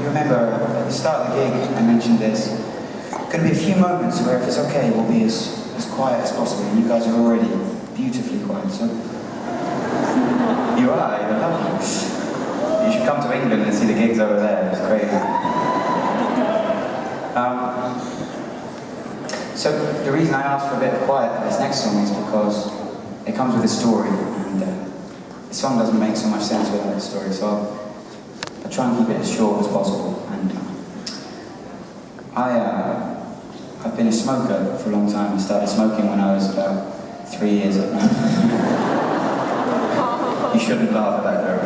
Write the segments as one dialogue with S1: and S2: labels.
S1: remember at the start of the gig, I mentioned this. Going to be a few moments where, if it's okay, we'll be as quiet as possible. And you guys are already beautifully quiet, so you are. You're lovely. You should come to England and see the gigs over there. It's crazy. So the reason I asked for a bit of quiet for this next song is because it comes with a story, and the song doesn't make so much sense without the story. So I'll try and keep it as short as possible. And I've been a smoker for a long time. I started smoking when I was about 3 years old. You shouldn't laugh at that, girl.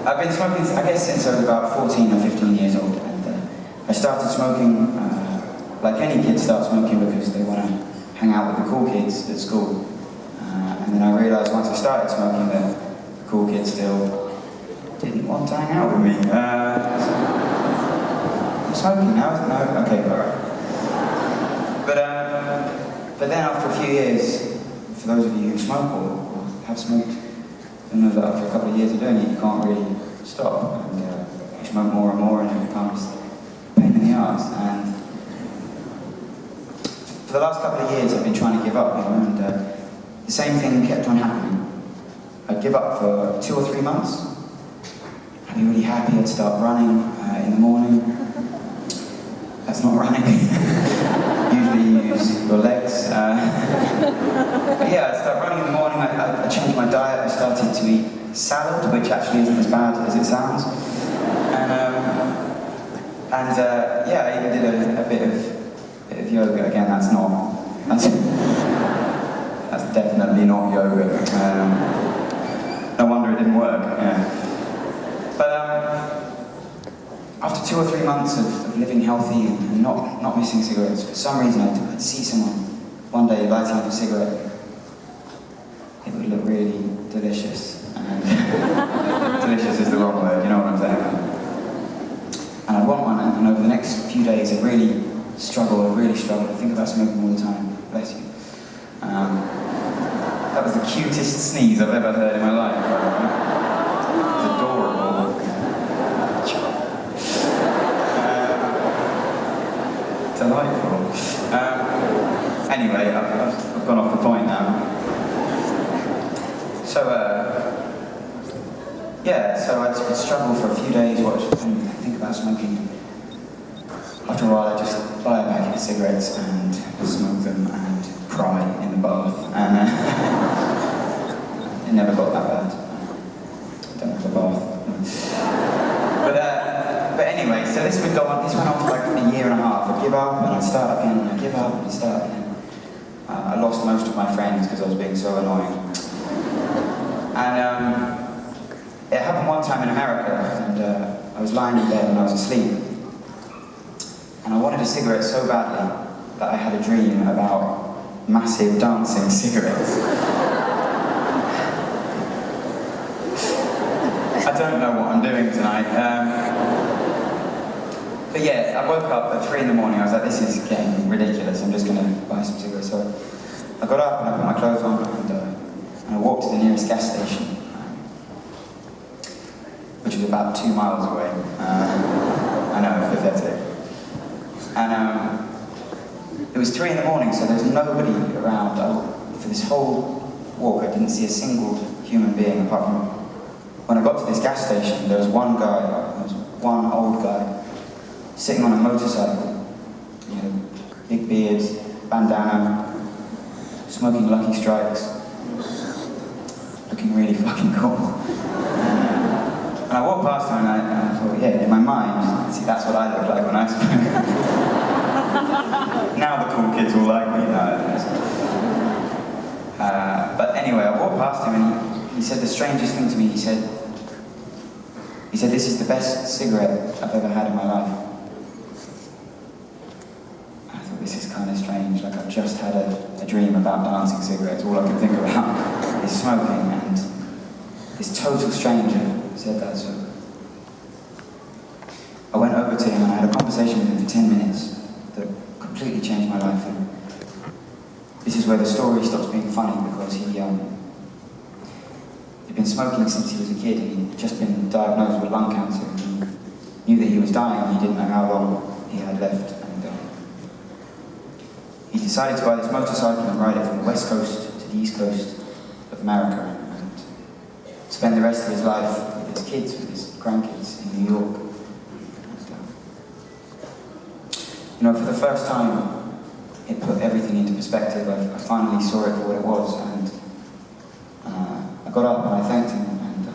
S1: I've been smoking, I guess, since I was about 14 or 15 years old. And I started smoking, like any kid starts smoking because they want to hang out with the cool kids at school. And then I realised once I started smoking that the cool kids still didn't want to hang out with me. I'm smoking now, isn't it? No? Okay, alright. But then after a few years, for those of you who smoke or have smoked, you know that after a couple of years of doing it, you can't really stop. And you smoke more and more, and it becomes a pain in the arse. And for the last couple of years, I've been trying to give up, you know, and the same thing kept on happening. I'd give up for 2 or 3 months. I'd be really happy. I'd start running in the morning. That's not running. Usually you use your legs. But yeah, I'd start running in the morning. I changed my diet. I started to eat salad, which actually isn't as bad as it sounds. And yeah, I even did a bit of yoga. Again, that's definitely not yoga. No wonder it didn't work. Yeah. But after 2 or 3 months of living healthy and not missing cigarettes, for some reason I'd see someone one day lighting up a cigarette. It would look really delicious. And delicious is the wrong word, you know what I'm saying? And I'd want one, and over the next few days I'd really struggle. I think about smoking all the time. Bless you. That was the cutest sneeze I've ever heard in my life. It's adorable. Delightful. Anyway, I've gone off the point now. So, yeah, so I'd struggle for a few days, and think about smoking. After a while, I'd just buy a packet of cigarettes and smoke them and cry in the bath. And it never got that bad. I don't have a bath. But anyway, so this went on for like a year and a half. I'd give up and I'd start again, and I'd give up and I'd start again. I lost most of my friends because I was being so annoying. And it happened one time in America, and I was lying in bed and I was asleep. And I wanted a cigarette so badly that I had a dream about massive dancing cigarettes. I don't know what I'm doing tonight. But yeah, I woke up at 3 in the morning. I was like, this is getting ridiculous. I'm just going to buy some cigarettes. So I got up and I put my clothes on, and I walked to the nearest gas station, which was about 2 miles away. I know, pathetic. And it was 3 in the morning, so there was nobody around. For this whole walk, I didn't see a single human being apart from when I got to this gas station. There was one guy, one old guy, sitting on a motorcycle, you know, big beard, bandana, smoking Lucky Strikes, looking really fucking cool. And I walked past him and I thought, yeah, in my mind, see, that's what I look like when I smoke. Now the cool kids will like me. But anyway, I walked past him and he said the strangest thing to me. He said, this is the best cigarette I've ever had in my life. I thought, this is kind of strange. Like, I've just had a dream about dancing cigarettes. All I can think about is smoking, and this total stranger said that. So I went over to him and I had a conversation with him for 10 minutes that completely changed my life. And this is where the story stops being funny, because he'd been smoking since he was a kid, and he'd just been diagnosed with lung cancer. And he knew that dying, he didn't know how long he had left, and he decided to buy this motorcycle and ride it from the west coast to the east coast of America, and spend the rest of his life with his kids, with his grandkids in New York. And, you know, for the first time, it put everything into perspective. I finally saw it for what it was, and I got up and I thanked him, and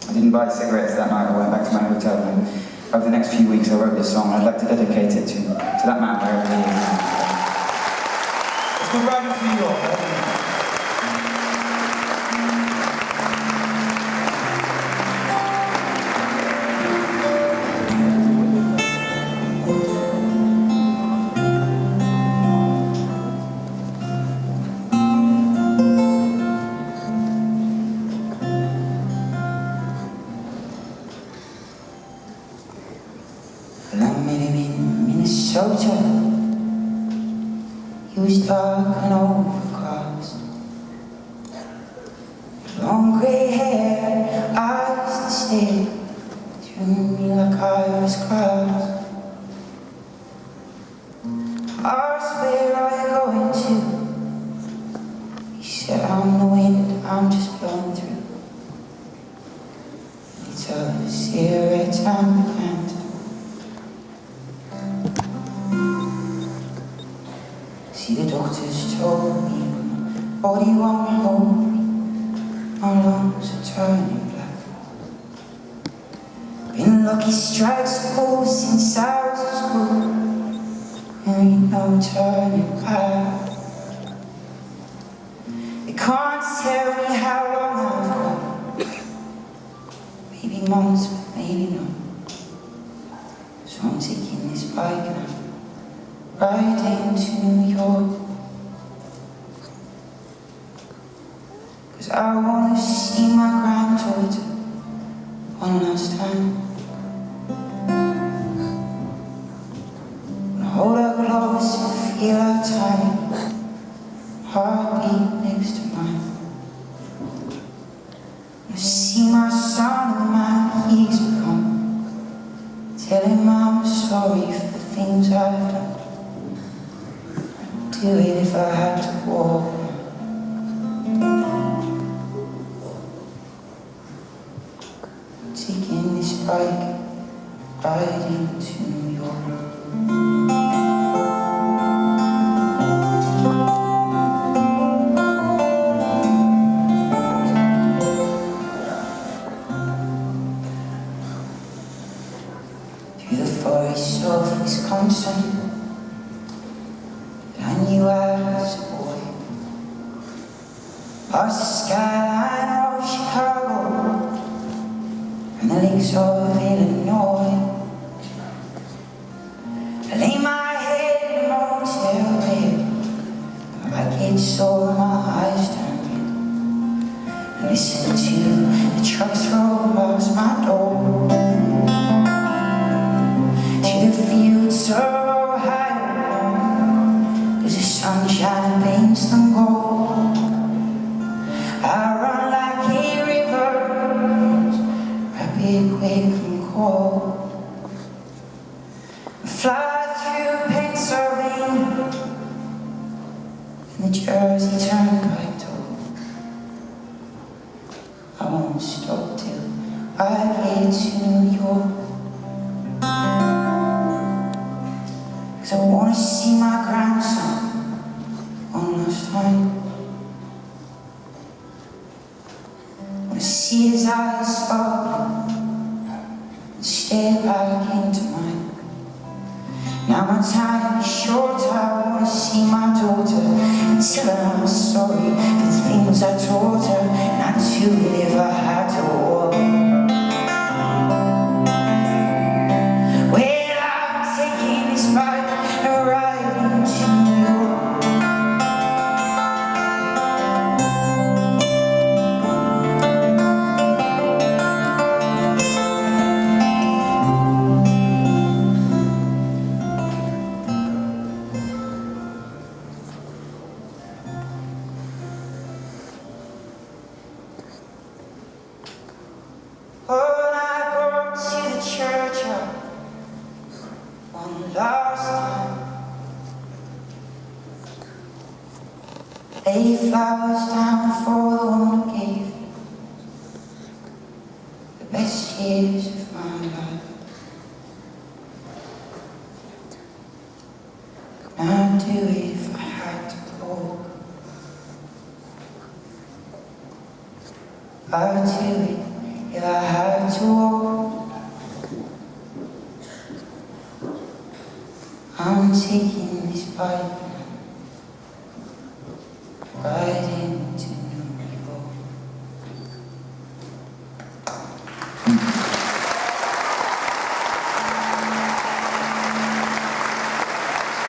S1: I didn't buy cigarettes that night. I went back to my hotel, and over the next few weeks I wrote this song, and I'd like to dedicate it to that man wherever he is.
S2: Let's go riding for New York.
S3: Well, I met him in Minnesota. He was dark and overcast, long grey hair, eyes that stared through me like I was glass. I asked, where are you going to? He said, I'm the wind, I'm just blowing through. He took a cigarette and began to see, the doctors told me my body won't hold me, my lungs are turning black. Been lucky strikes pulled since I was at school, there ain't no turning back. They can't tell me how long I've got, maybe months, but maybe not. So I'm taking this bike now, riding to New York, 'cause I wanna see my granddaughter one last time. Wanna hold her close and feel her tiny heartbeat next to mine. Wanna see my son and the man he's become, tell him I'm sorry for the things I've done. Do it if I had to walk. Taking this bike, riding to New York. Through the forests of Wisconsin, I knew as a boy, past the skyline of Chicago and the lakes of Illinois. I lay my head in a motel bed, my back gets sore, my eyes turn red. I listen to the trucks roll past my door, to the fields of sunshine paints them gold. I run like a river, rapid, quick and cold. I fly through Pennsylvania and the Jersey Turnpike toll. I won't stop till I get to New York, 'cause I wanna see my grandson one last time. Wanna see his eyes sparkle and stare back into mine. Now my time is short, I wanna see my daughter and tell her I'm sorry for the things I taught her, and I'd do it if I had to walk. Well, I'm taking this bike and riding to New York. last time. Lay flowers down for the one who gave the best years of my life. I'd do it if I had to walk. I'd do it if I had to walk. I'm taking this bike, riding